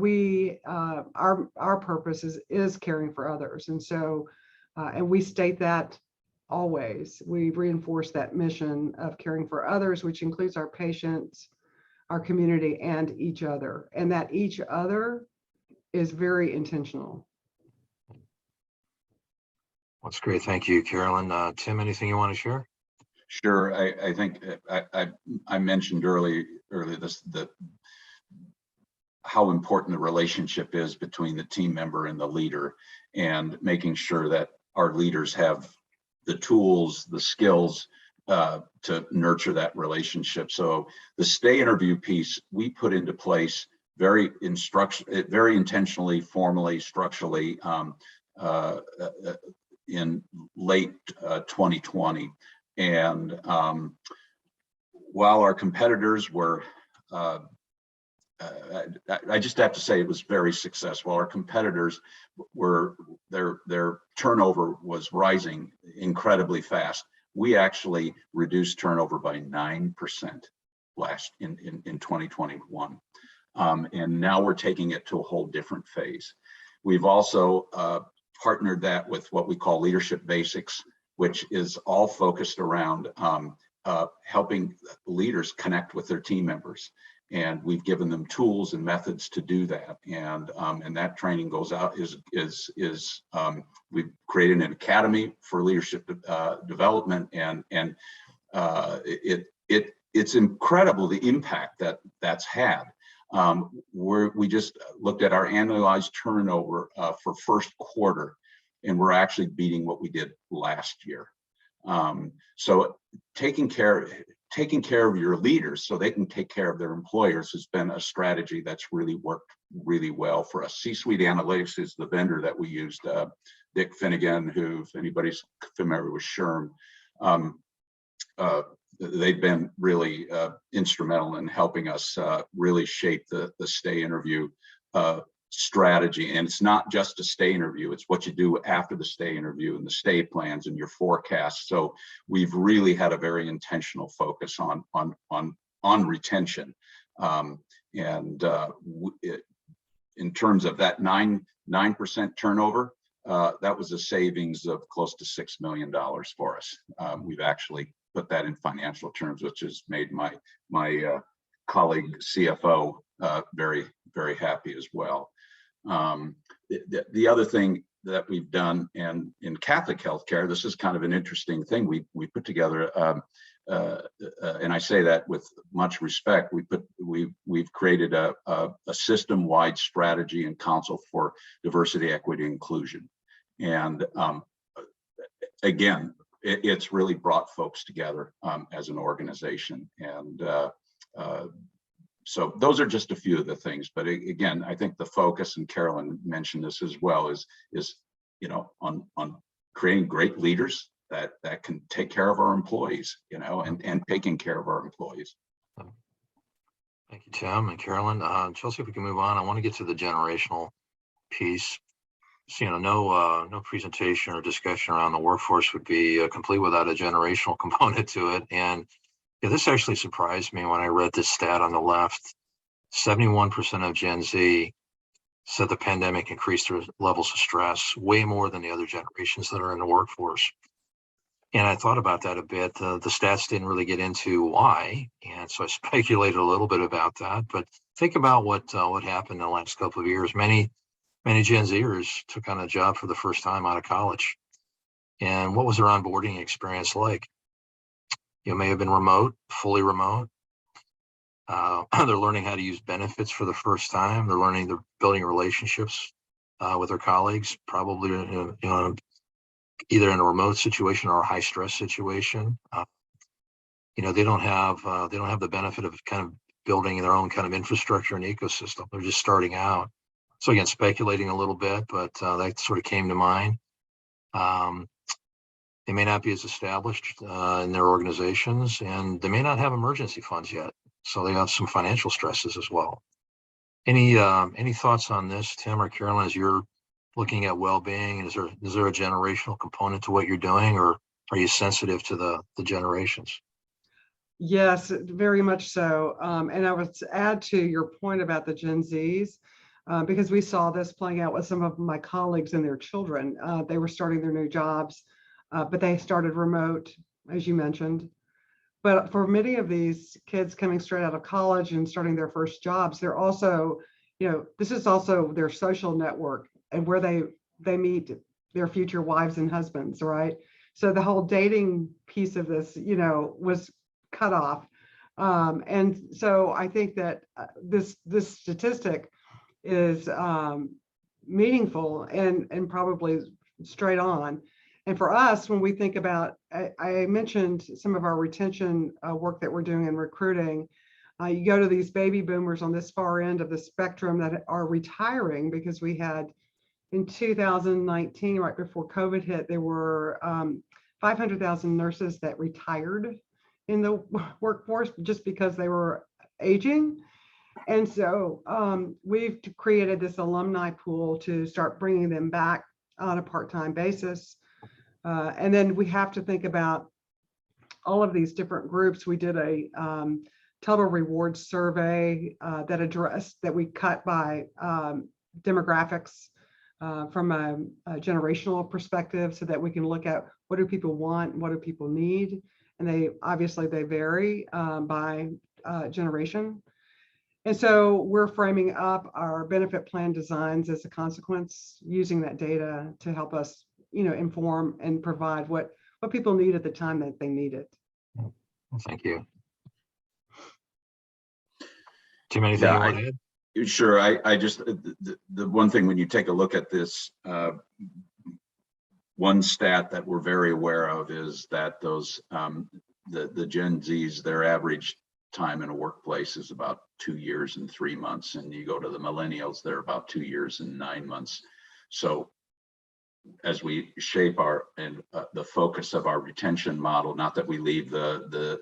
our purpose is caring for others. And so, and we state that always. We reinforce that mission of caring for others, which includes our patients, our community, and each other. And that each other is very intentional. That's great. Thank you, Carolyn. Tim, anything you want to share? Sure. I think I mentioned earlier how important the relationship is between the team member and the leader, and making sure that our leaders have the tools, the skills to nurture that relationship. So the stay interview piece we put into place very intentionally, formally, structurally in late 2020. And while our competitors were, I just have to say it was very successful. Our competitors were, their turnover was rising incredibly fast. We actually reduced turnover by 9% in 2021. And now we're taking it to a whole different phase. We've also partnered that with what we call Leadership Basics, which is all focused around helping leaders connect with their team members. And we've given them tools and methods to do that. And that training goes out we've created an academy for leadership development, and it's incredible the impact that's had. We just looked at our annualized turnover for first quarter, and we're actually beating what we did last year. So taking care of your leaders so they can take care of their employers has been a strategy that's really worked really well for us. C-Suite Analytics is the vendor that we used. Dick Finnegan, who, if anybody's familiar with SHRM, they've been really instrumental in helping us really shape the stay interview strategy. And it's not just a stay interview, it's what you do after the stay interview and the stay plans and your forecasts. So we've really had a very intentional focus on retention. In terms of that 9% turnover, that was a savings of close to $6 million for us. We've actually put that in financial terms, which has made my colleague CFO very, very happy as well. The other thing that we've done, and in Catholic healthcare, this is kind of an interesting thing. We put together, and I say that with much respect. We've created a system-wide strategy and council for diversity, equity, inclusion, and again, it's really brought folks together as an organization, and so those are just a few of the things. But again, I think the focus, and Carolyn mentioned this as well, is on creating great leaders that can take care of our employees, and taking care of our employees. Thank you, Tim and Carolyn. Chelsea, if we can move on, I want to get to the generational piece. So, no presentation or discussion around the workforce would be complete without a generational component to it. And this actually surprised me when I read this stat on the left. 71% of Gen Z said the pandemic increased their levels of stress way more than the other generations that are in the workforce. And I thought about that a bit. The stats didn't really get into why, and so I speculated a little bit about that. But think about what happened in the last couple of years. Many Gen Zers took on a job for the first time out of college. And what was their onboarding experience like? It may have been remote, fully remote. They're learning how to use benefits for the first time. They're building relationships with their colleagues, probably either in a remote situation or a high stress situation. They don't have the benefit of kind of building their own kind of infrastructure and ecosystem. They're just starting out. So again, speculating a little bit, but that sort of came to mind. They may not be as established in their organizations, and they may not have emergency funds yet. So they have some financial stresses as well. Any thoughts on this, Tim or Carolyn, as you're looking at well-being? Is there a generational component to what you're doing, or are you sensitive to the generations? Yes, very much so. And I would add to your point about the Gen Zs, because we saw this playing out with some of my colleagues and their children. They were starting their new jobs but they started remote, as you mentioned. But for many of these kids coming straight out of college and starting their first jobs, they're also, this is also their social network and where they meet their future wives and husbands, right? So the whole dating piece of this, was cut off. And so I think that this statistic is meaningful and probably straight on. And for us, when we think about, I mentioned some of our retention work that we're doing in recruiting. You go to these baby boomers on this far end of the spectrum that are retiring, because we had in 2019, right before COVID hit, there were 500,000 nurses that retired in the workforce just because they were aging. And so we've created this alumni pool to start bringing them back on a part-time basis. And then we have to think about all of these different groups. We did a total rewards survey that we cut by demographics from a generational perspective, so that we can look at what do people want and what do people need. And they vary by generation. And so we're framing up our benefit plan designs as a consequence, using that data to help us, inform and provide what people need at the time that they need it. Well, thank you. Tim, anything you want to add? Sure. I just, the one thing when you take a look at this, one stat that we're very aware of is that those, the Gen Zs, their average time in a workplace is about 2 years and 3 months. And you go to the millennials, they're about 2 years and 9 months. So as we shape the focus of our retention model, not that we leave the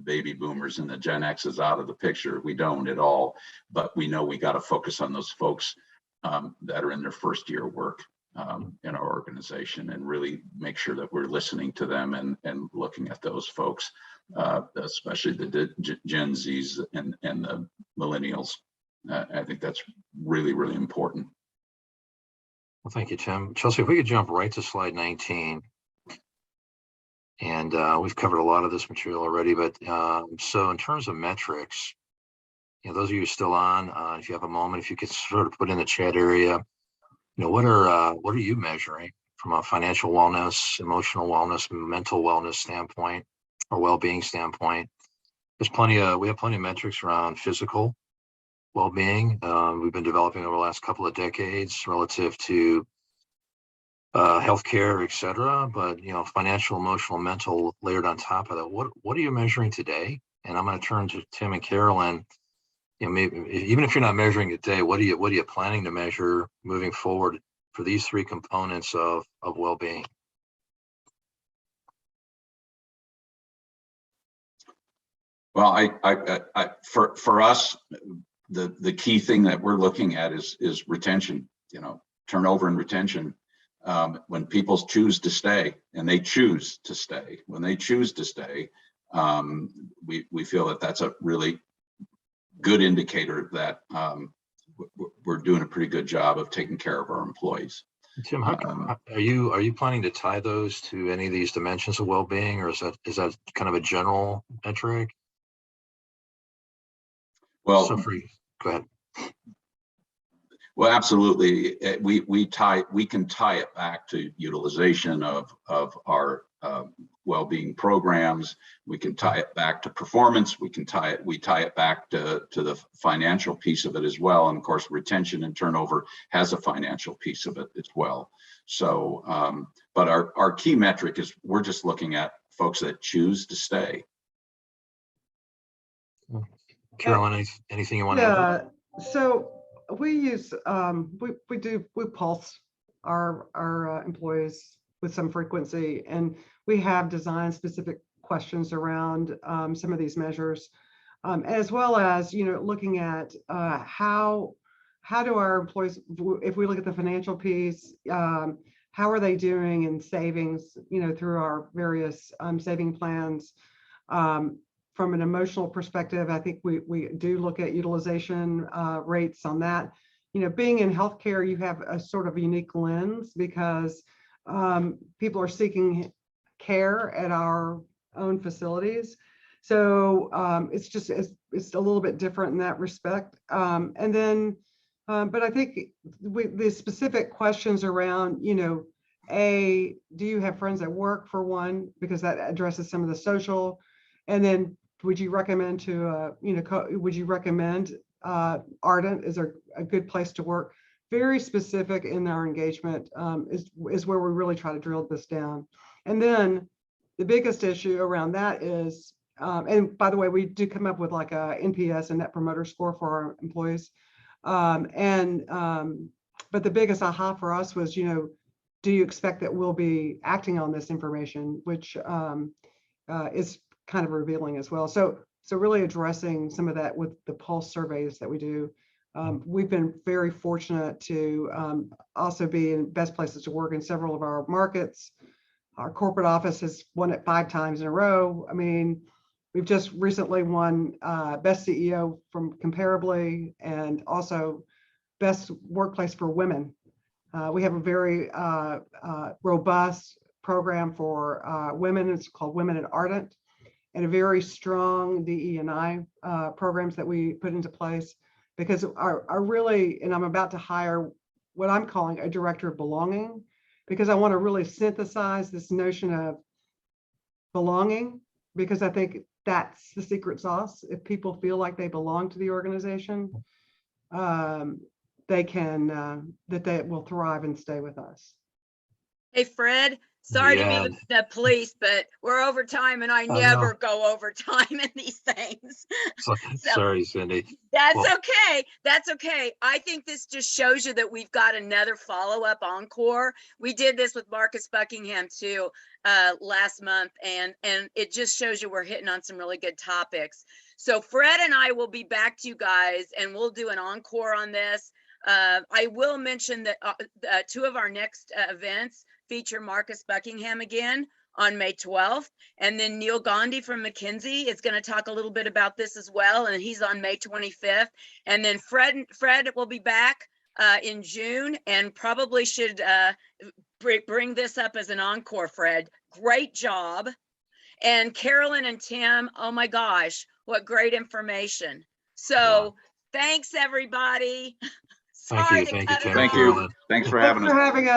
baby boomers and the Gen X's out of the picture, we don't at all, but we know we got to focus on those folks that are in their first year of work in our organization, and really make sure that we're listening to them and looking at those folks, especially the Gen Zs and the millennials. I think that's really, really important. Well, thank you, Tim. Chelsea, if we could jump right to slide 19. And we've covered a lot of this material already, but so in terms of metrics, those of you still on, if you have a moment, if you could sort of put in the chat area, what are you measuring from a financial wellness, emotional wellness, mental wellness standpoint, or well-being standpoint? We have plenty of metrics around physical well-being. We've been developing over the last couple of decades relative to healthcare, et cetera, but financial, emotional, mental layered on top of that. What are you measuring today? And I'm going to turn to Tim and Carolyn. Maybe even if you're not measuring it today, what are you planning to measure moving forward for these three components of well-being? Well, for us, the key thing that we're looking at is retention. Turnover and retention. When people choose to stay, and they choose to stay, when they choose to stay, we feel that that's a really good indicator that we're doing a pretty good job of taking care of our employees. Tim, are you planning to tie those to any of these dimensions of well-being, or is that kind of a general metric? Well, go ahead. Well, absolutely. We can tie it back to utilization of our well-being programs. We can tie it back to performance. We tie it back to the financial piece of it as well. And of course, retention and turnover has a financial piece of it as well. So, but our key metric is we're just looking at folks that choose to stay. Carolyn, anything you want to add? So we use we pulse our employees with some frequency, and we have designed specific questions around some of these measures, as well as looking at how do our employees, if we look at the financial piece, how are they doing in savings through our various saving plans. From an emotional perspective, I think we do look at utilization rates on that. Being in healthcare, you have a sort of unique lens because people are seeking care at our own facilities. So it's just, it's a little bit different in that respect. And then, but I think the specific questions around, you know, do you have friends at work, for one, because that addresses some of the social, and then would you recommend to, would you recommend Ardent is a good place to work? Very specific in our engagement is where we really try to drill this down. And then the biggest issue around that is, and by the way, we do come up with like a NPS, a Net Promoter Score, for our employees. But the biggest aha for us was, you know, do you expect that we'll be acting on this information, which is kind of revealing as well. So really addressing some of that with the pulse surveys that we do. We've been very fortunate to also be in best places to work in several of our markets. Our corporate office has won it 5 times in a row. I mean, we've just recently won Best CEO from Comparably, and also Best Workplace for Women. We have a very robust program for women. It's called Women at Ardent, and a very strong DE&I programs that we put into place, because our really, and I'm about to hire what I'm calling a director of belonging, because I want to really synthesize this notion of belonging, because I think that's the secret sauce. If people feel like they belong to the organization, they can, that they will thrive and stay with us. Hey, Fred, sorry to Yeah. be the police, but we're over time, and I know. never go over time in these things. So Sorry, Cindy. that's Well- okay. That's okay. I think this just shows you that we've got another follow-up encore. We did this with Marcus Buckingham too last month, and it just shows you we're hitting on some really good topics. So Fred and I will be back to you guys, and we'll do an encore on this. I will mention that 2 of our next events feature Marcus Buckingham again on May 12th. And then Neil Gandhi from McKinsey is going to talk a little bit about this as well. And he's on May 25th. And then Fred will be back in June, and probably should bring this up as an encore, Fred. Great job. And Carolyn and Tim, oh my gosh, what great information. So thanks, everybody. Thank Sorry you. to Thank you, cut it Tim. Thank off. you. Carolyn. Thanks for having us. Thanks for having us.